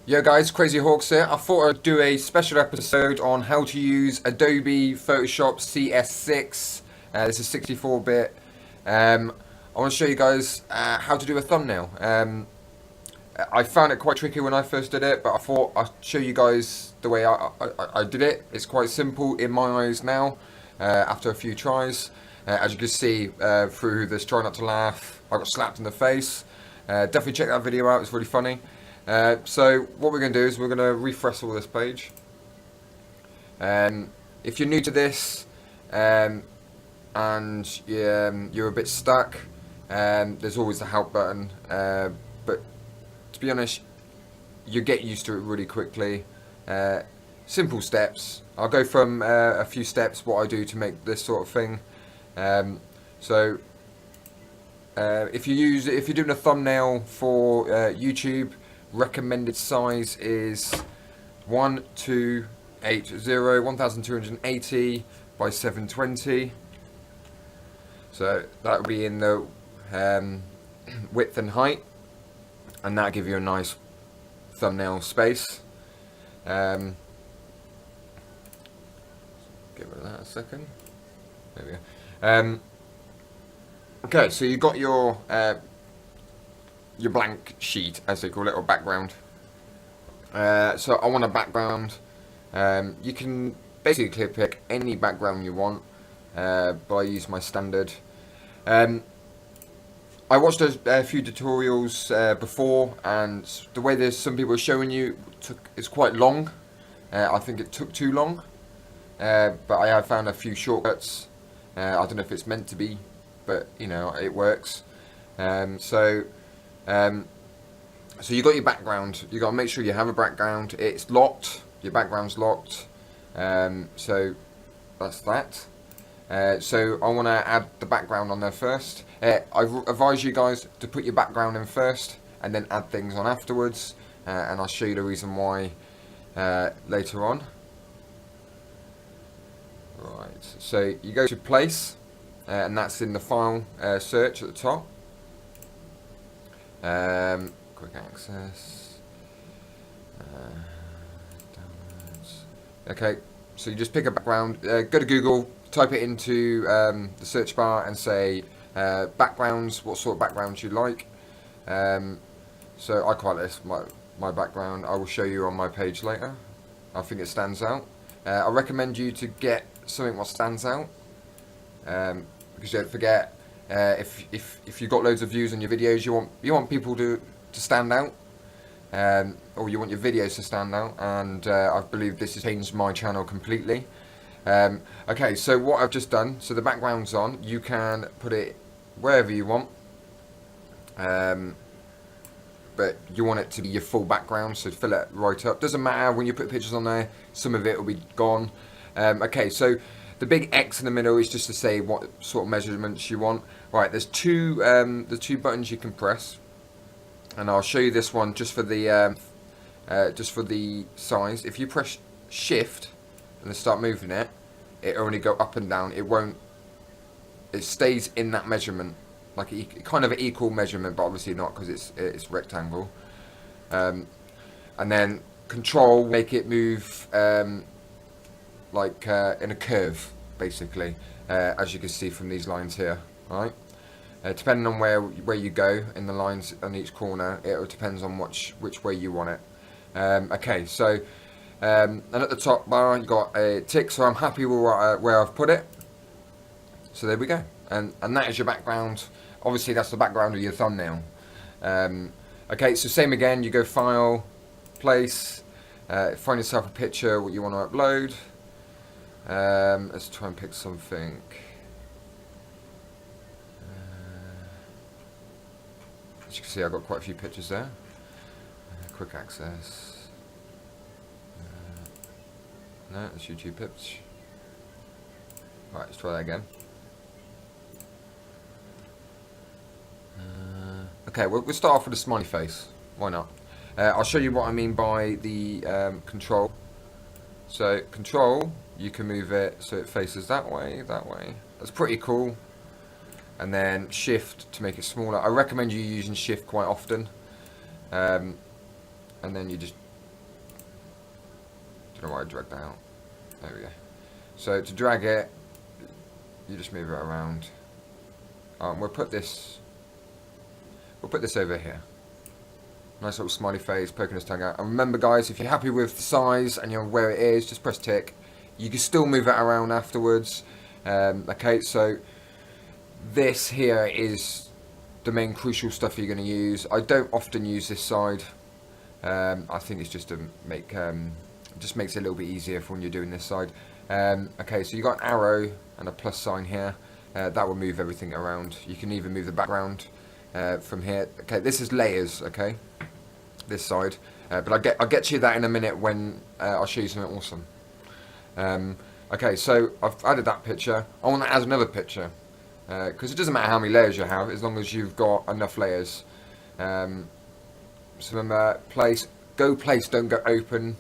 Yo guys, Crazy Hawks here. I thought I'd do a special episode on how to use Adobe Photoshop CS6. This is 64-bit. I want to show you guys how to do a thumbnail. I found it quite tricky when I first did it, but I thought I'd show you guys the way I did it. It's quite simple in my eyes now, after a few tries. As you can see through this Try Not to Laugh, I got slapped in the face. Definitely check that video out, it's really funny. So what we're going to do is we're going to refresh all this page. If you're new to this and you're a bit stuck, there's always the help button, but to be honest, you get used to it really quickly. Simple steps. I'll go from a few steps what I do to make this sort of thing. If you're doing a thumbnail for YouTube, recommended size is 1280 by 720. So that would be in the width and height, and that'll give you a nice thumbnail space. Get rid of that a second. There we go. Okay, so you've got your blank sheet, as they call it, or background. So I want a background. You can basically pick any background you want, but I use my standard. I watched a few tutorials before, and the way there's some people are showing you is quite long. I think it took too long, but I have found a few shortcuts. I don't know if it's meant to be, but you know, it works. So you got your background. You got to make sure you have a background. It's locked. Your background's locked. So that's that. So I want to add the background on there first. I advise you guys to put your background in first and then add things on afterwards. And I'll show you the reason why later on. Right. So you go to place, and that's in the file search at the top. Quick access, downloads. Okay, so you just pick a background, go to Google, type it into the search bar and say backgrounds, what sort of backgrounds you like. So I quite like this, my background. I will show you on my page later. I think it stands out. I recommend you to get something what stands out, because you don't forget, if you've got loads of views on your videos, you want people to stand out, or you want your videos to stand out, and I believe this has changed my channel completely. Okay, so what I've just done, so the background's on, you can put it wherever you want, but you want it to be your full background, so fill it right up. Doesn't matter when you put pictures on there, some of it will be gone. Okay, so the big X in the middle is just to say what sort of measurements you want. Right, there's the two buttons you can press, and I'll show you this one just for the size. If you press Shift and then start moving it, it only go up and down. It won't. It stays in that measurement, like kind of an equal measurement, but obviously not because it's rectangle. And then Control make it move. Like in a curve, basically, as you can see from these lines here, right? Depending on where you go in the lines on each corner, it depends on which way you want it. Okay, so and at the top bar you got a tick, so I'm happy with where I've put it. So there we go, and that is your background. Obviously that's the background of your thumbnail. Okay, so same again, you go File, Place, find yourself a picture what you want to upload. Let's try and pick something. As you can see, I've got quite a few pictures there. Quick access. No, that's YouTube pips. Right, let's try that again. Okay, we'll start off with a smiley face. Why not? I'll show you what I mean by the control. So control, you can move it so it faces that way, that way. That's pretty cool. And then Shift to make it smaller. I recommend you using Shift quite often. And then you just Don't know why I dragged that out. There we go. So to drag it, you just move it around. We'll put this over here. Nice little smiley face, poking his tongue out. And remember guys, if you're happy with the size and you're where it is, just press tick. You can still move it around afterwards. Okay, so this here is the main crucial stuff you're going to use. I don't often use this side. I think it's just to make, just makes it a little bit easier for when you're doing this side. Okay, so you got an arrow and a plus sign here. That will move everything around. You can even move the background from here. Okay, this is layers. Okay, this side. But I'll get to that in a minute when I'll show you something awesome. Okay, so I've added that picture. I want to add another picture because it doesn't matter how many layers you have as long as you've got enough layers. So remember, place, don't go open.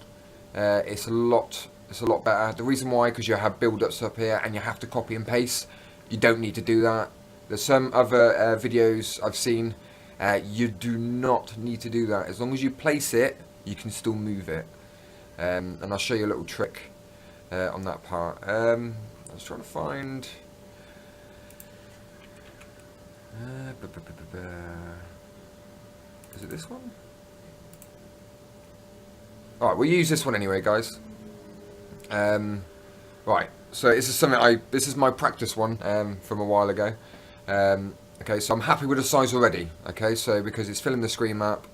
It's a lot better. The reason why, because you have build-ups up here and you have to copy and paste. You don't need to do that. There's some other videos I've seen. You do not need to do that. As long as you place it, you can still move it. And I'll show you a little trick on that part. I was trying to find. Is it this one? Alright, we'll use this one anyway, guys. Right, so this is something this is my practice one from a while ago. Okay, so I'm happy with the size already. Okay, so because it's filling the screen map,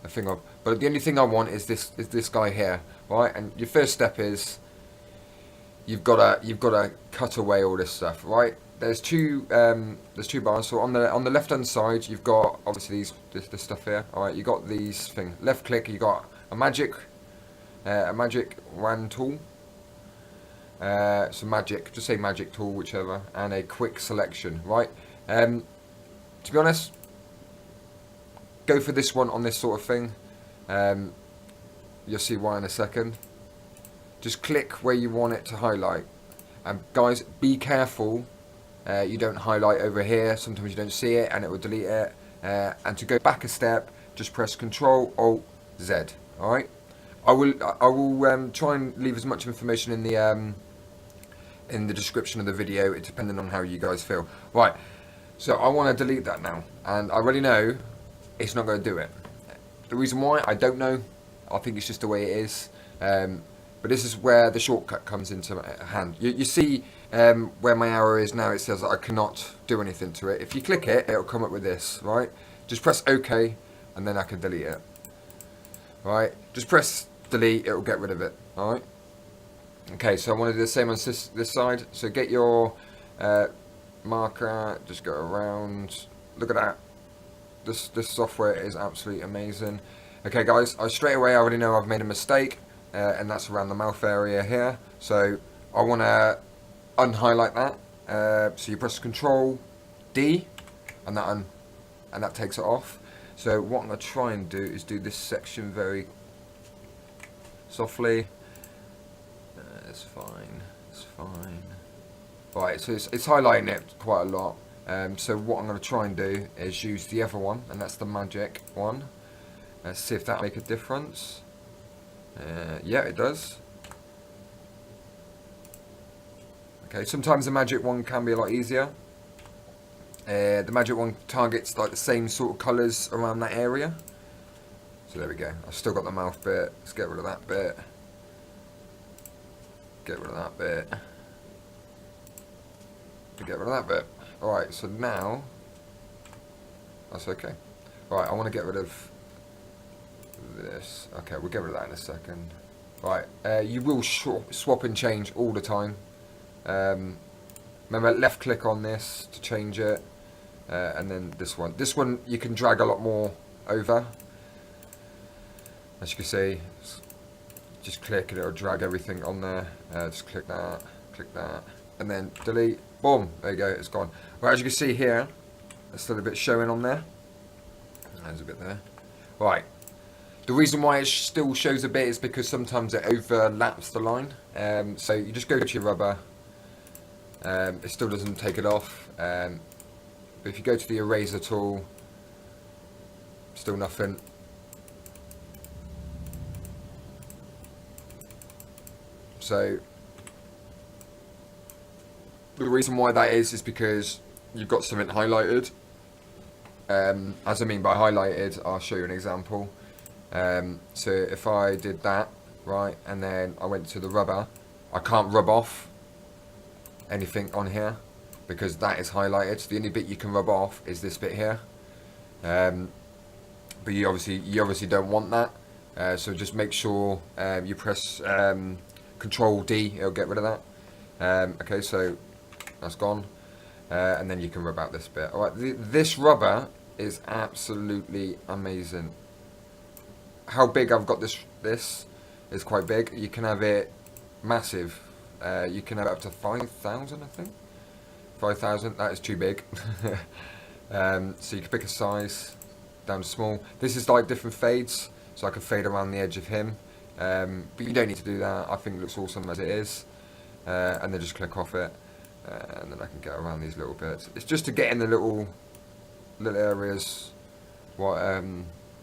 a thing of. But the only thing I want is this guy here, right? And your first step is you've got to cut away all this stuff, right? There's two bars. So on the left hand side, you've got obviously this stuff here. All right, you got these things. Left click, you got a magic wand tool. So magic, just say magic tool, whichever, and a quick selection, right? To be honest, go for this one on this sort of thing. You'll see why in a second. Just click where you want it to highlight. And guys, be careful you don't highlight over here. Sometimes you don't see it and it will delete it. And to go back a step, just press Control Alt Z. All right. I will try and leave as much information in the description of the video, depending on how you guys feel. Right. So I want to delete that now, and I already know it's not going to do it. The reason why, I don't know. I think it's just the way it is. But this is where the shortcut comes into hand. You see where my arrow is now, it says that I cannot do anything to it. If you click it, it'll come up with this, right? Just press OK, and then I can delete it. Right? Just press delete, it'll get rid of it. Alright? Okay, so I want to do the same on this side. So get your marker, just go around. Look at that. This software is absolutely amazing. Okay guys, straight away I already know I've made a mistake, and that's around the mouth area here. So I want to unhighlight that. So you press Control D, and that takes it off. So what I'm going to try and do is do this section very softly. It's fine. It's fine. Right, so it's highlighting it quite a lot. So what I'm going to try and do is use the other one, and that's the magic one. Let's see if that make a difference. Yeah, it does. Okay, sometimes the magic one can be a lot easier. The magic one targets like the same sort of colours around that area. So there we go. I've still got the mouth bit. Let's get rid of that bit. Get rid of that bit. Get rid of that bit. Alright, so now that's okay. Alright, I want to get rid of this. Okay, we'll get rid of that in a second. Right, you will swap and change all the time. Remember, left click on this to change it. And then this one. This one you can drag a lot more over. As you can see, just click and it'll drag everything on there. Just click that, and then delete. Boom, there you go, it's gone. Right, as you can see here, there's still a bit showing on there. There's a bit there. Right, the reason why it still shows a bit is because sometimes it overlaps the line. So you just go to your rubber. It still doesn't take it off. But if you go to the eraser tool, still nothing. So the reason why that is because you've got something highlighted. As I mean by highlighted, I'll show you an example. So if I did that, right, and then I went to the rubber, I can't rub off anything on here because that is highlighted. So the only bit you can rub off is this bit here. But you obviously don't want that. So just make sure you press Control D, it'll get rid of that. Okay, so that's gone. And then you can rub out this bit. Alright, this rubber is absolutely amazing. How big I've got this is quite big. You can have it massive. You can have it up to 5,000, I think. 5,000, that is too big. So you can pick a size down to small. This is like different fades, so I can fade around the edge of him. But you don't need to do that. I think it looks awesome as it is. And then just click off it. And then I can get around these little bits. It's just to get in the little areas what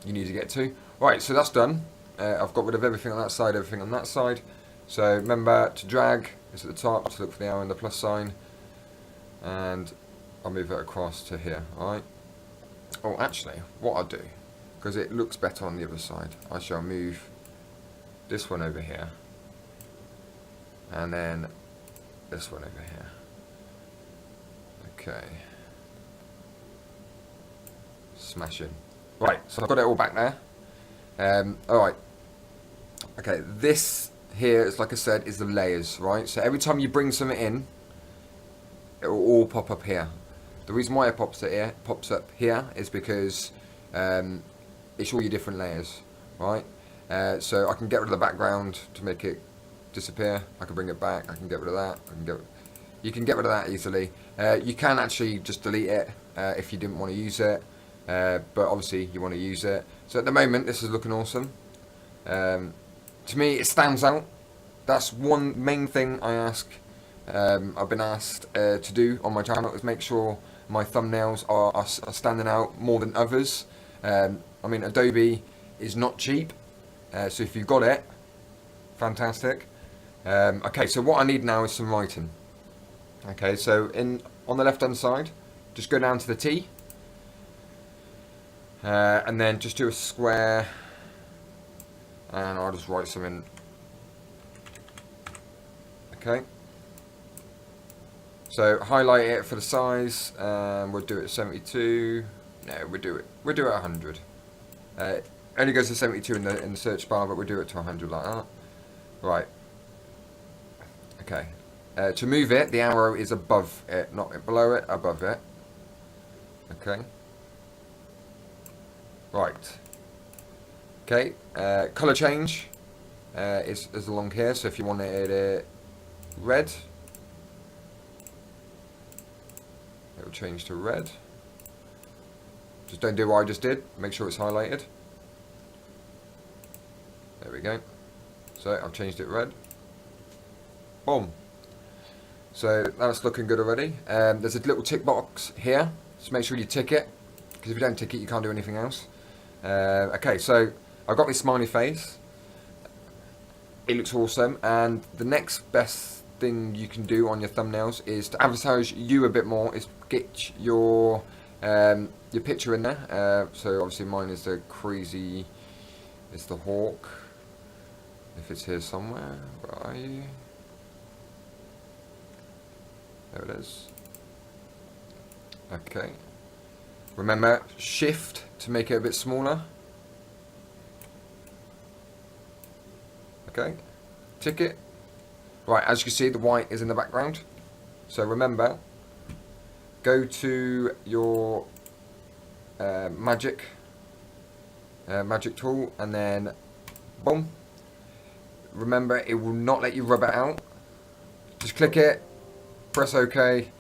you need to get to. Right, so that's done. I've got rid of everything on that side, everything on that side. So remember to drag, it's at the top, to look for the arrow and the plus sign. And I'll move it across to here, alright? Oh, actually, what I'll do, because it looks better on the other side, I shall move this one over here. And then this one over here. Okay. Smashing. Right, so I've got it all back there. Alright. Okay, this here, is, like I said, is the layers, right? So every time you bring something in, it will all pop up here. The reason why it pops up here is because it's all your different layers, right? So I can get rid of the background to make it disappear. I can bring it back. I can get rid of that. You can get rid of that easily. You can actually just delete it if you didn't want to use it, but obviously you want to use it. So at the moment, this is looking awesome. To me, it stands out. That's one main thing I ask. I've been asked to do on my channel is make sure my thumbnails are standing out more than others. I mean, Adobe is not cheap, so if you've got it, fantastic. Okay, so what I need now is some writing. Okay, so on the left hand side, just go down to the T, and then just do a square, and I'll just write something. Okay. So highlight it for the size, and we'll do it 72. No, we'll do it 100. Only goes to 72 in the search bar, but we'll do it to 100 like that. Right. Okay. To move it, the arrow is above it, not below it, above it. Okay. Right. Okay. Color change is along here. So if you wanted it red, it will change to red. Just don't do what I just did. Make sure it's highlighted. There we go. So I've changed it red. Boom. So that's looking good already. There's a little tick box here. Just make sure you tick it, because if you don't tick it, you can't do anything else. Okay, so I've got my smiley face. It looks awesome. And the next best thing you can do on your thumbnails is to advertise you a bit more. Is get your picture in there. So obviously mine is the crazy. It's the hawk. If it's here somewhere, where are you? There it is. Okay. Remember, shift to make it a bit smaller. Okay. Tick it. Right, as you can see, the white is in the background. So remember, go to your magic tool, and then boom. Remember, it will not let you rub it out. Just click it, press OK,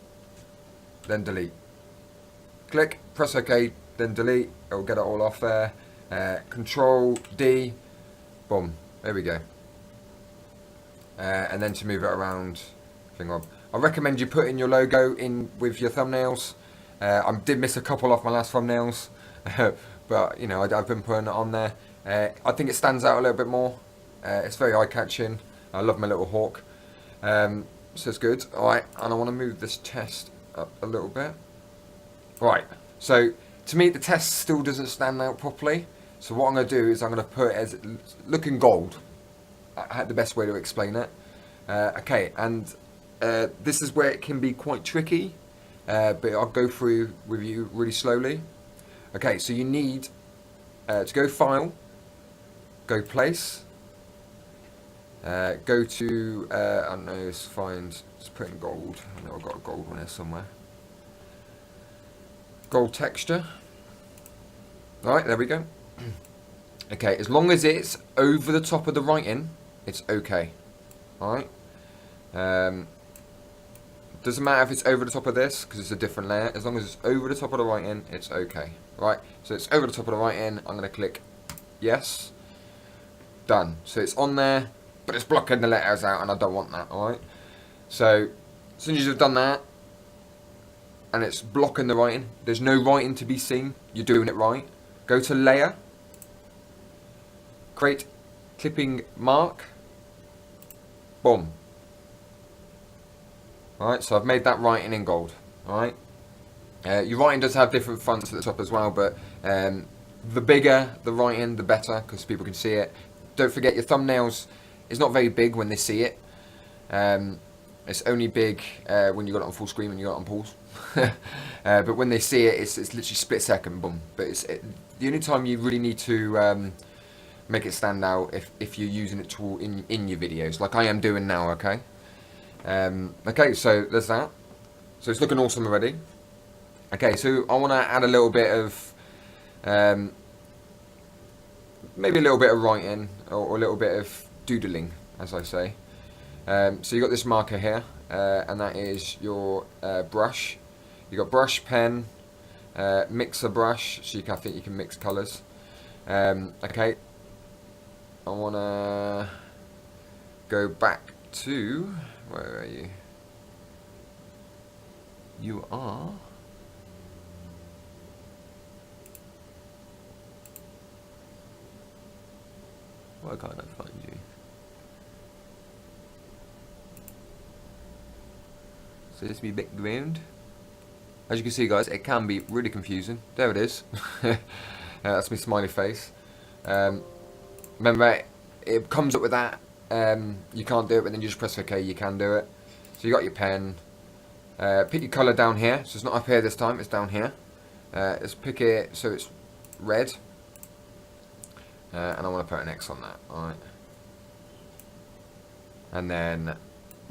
then delete. Click, press OK, then delete. It will get it all off there. Control D, boom. There we go. And then to move it around, I recommend you putting your logo in with your thumbnails. I did miss a couple off my last thumbnails, but you know, I've been putting it on there. I think it stands out a little bit more. It's very eye-catching. I love my little hawk. So it's good. Alright, and I want to move this test up a little bit. Right, so to me the test still doesn't stand out properly. So what I'm going to do is I'm going to put it as looking gold. I had the best way to explain it. Okay, and this is where it can be quite tricky, but I'll go through with you really slowly. Okay, so you need to go File, go Place, go to, I don't know, let's put in gold. I know I've got a gold one here somewhere. Gold texture. Alright, there we go. Okay, as long as it's over the top of the writing, it's okay. Alright. Doesn't matter if it's over the top of this, because it's a different layer. As long as it's over the top of the writing, it's okay. Right, so it's over the top of the writing. I'm going to click yes. Done. So it's on there, but it's blocking the letters out, and I don't want that. Alright. So, as soon as you've done that, and it's blocking the writing, there's no writing to be seen, you're doing it right. Go to Layer, create clipping mark, boom. Alright, so I've made that writing in gold. Alright. Your writing does have different fonts at the top as well, but the bigger the writing, the better, because people can see it. Don't forget your thumbnails is not very big when they see it. It's only big when you got it on full screen, when you got it on pause. But when they see it, it's literally split second, boom. But the only time you really need to make it stand out if you're using it in your videos, like I am doing now. Okay. Okay, so there's that. So it's looking awesome already. Okay, so I want to add a little bit of, maybe a little bit of writing or a little bit of doodling, as I say. So you got this marker here, and that is your brush. You got brush, pen, mixer brush, so I think you can mix colours. Okay, I want to go back to, where are you? You are. Why can't I find you? So this be background. As you can see, guys, it can be really confusing. There it is. That's my smiley face. Remember, it comes up with that. You can't do it, but then you just press OK. You can do it. So you got your pen. Pick your colour down here. So it's not up here this time. It's down here. Let's pick it so it's red. And I want to put an X on that. Alright. And then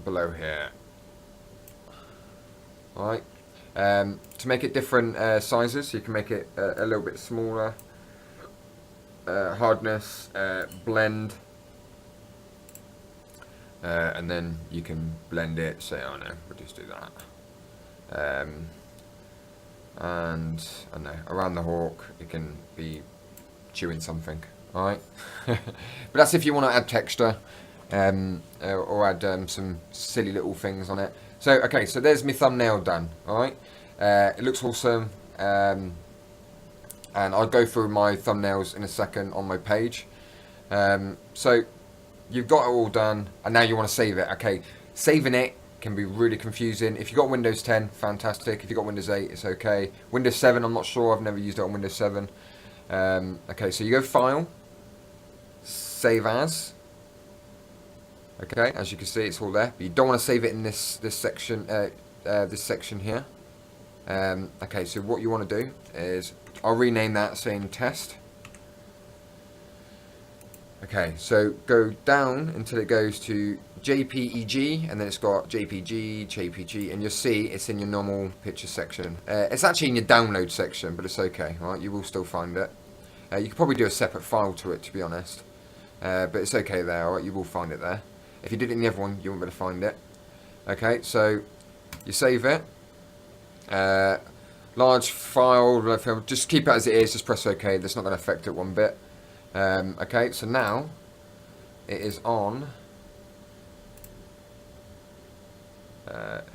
below here. Alright. To make it different sizes, you can make it a little bit smaller. Hardness, blend. And then you can blend it, say, oh no, we'll just do that. And I don't know, around the hawk, it can be chewing something. Alright, but that's if you want to add texture or add some silly little things on it. So, okay, so there's my thumbnail done. Alright, it looks awesome, and I'll go through my thumbnails in a second on my page. So, you've got it all done, and now you want to save it. Okay, saving it can be really confusing. If you've got Windows 10, fantastic. If you've got Windows 8, it's okay. Windows 7, I'm not sure. I've never used it on Windows 7. Okay, so you go File, Save As. Okay, as you can see, it's all there. But you don't want to save it in this section here. Okay, so what you want to do is, I'll rename that saying Test. Okay, so go down until it goes to JPEG, and then it's got JPG, and you'll see it's in your normal picture section. It's actually in your download section, but it's okay, right? You will still find it. You could probably do a separate file to it, to be honest. But it's okay there, alright? You will find it there. If you did it in the other one, you won't be able to find it. Okay, so you save it. Large file, just keep it as it is, just press OK. That's not going to affect it one bit. Okay, so now it is on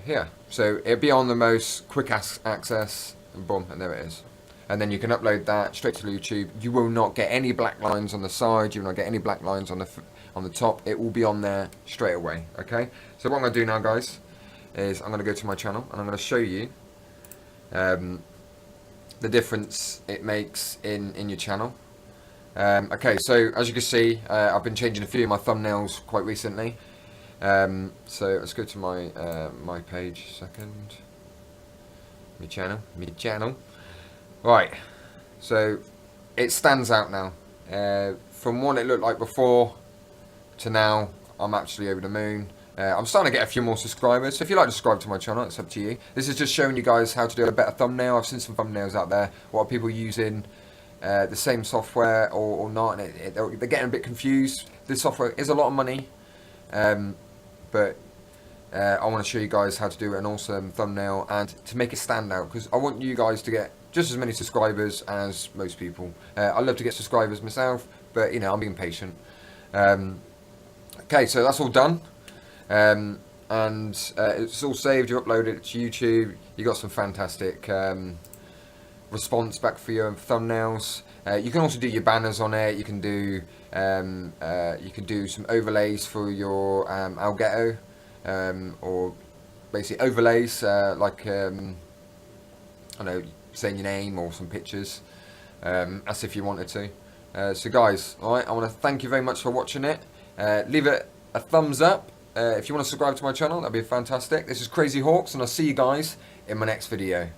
here. So it'll be on the most quick access, and boom, and there it is. And then you can upload that straight to YouTube. You will not get any black lines on the side. You will not get any black lines on on the top, it will be on there straight away. Okay, so what I'm going to do now, guys, is I'm going to go to my channel and I'm going to show you the difference it makes in your channel. Okay, so as you can see, I've been changing a few of my thumbnails quite recently. So let's go to my page. Second, my channel. Right, so it stands out now. From what it looked like before to now, I'm actually over the moon. I'm starting to get a few more subscribers, so if you'd like to subscribe to my channel, it's up to you. This is just showing you guys how to do a better thumbnail. I've seen some thumbnails out there, what are people using the same software or not, and they're getting a bit confused. This software is a lot of money, but I want to show you guys how to do an awesome thumbnail and to make it stand out, because I want you guys to get just as many subscribers as most people. I love to get subscribers myself, but you know, I'm being patient. Okay, so that's all done. And it's all saved, you upload it to YouTube, you got some fantastic response back for your thumbnails. You can also do your banners on it, you can do some overlays for your Elgato, or basically overlays like I don't know, saying your name or some pictures, as if you wanted to. So guys, alright, I want to thank you very much for watching it. Leave it a thumbs up. If you want to subscribe to my channel, that'd be fantastic. This is Crazy Hawks, and I'll see you guys in my next video.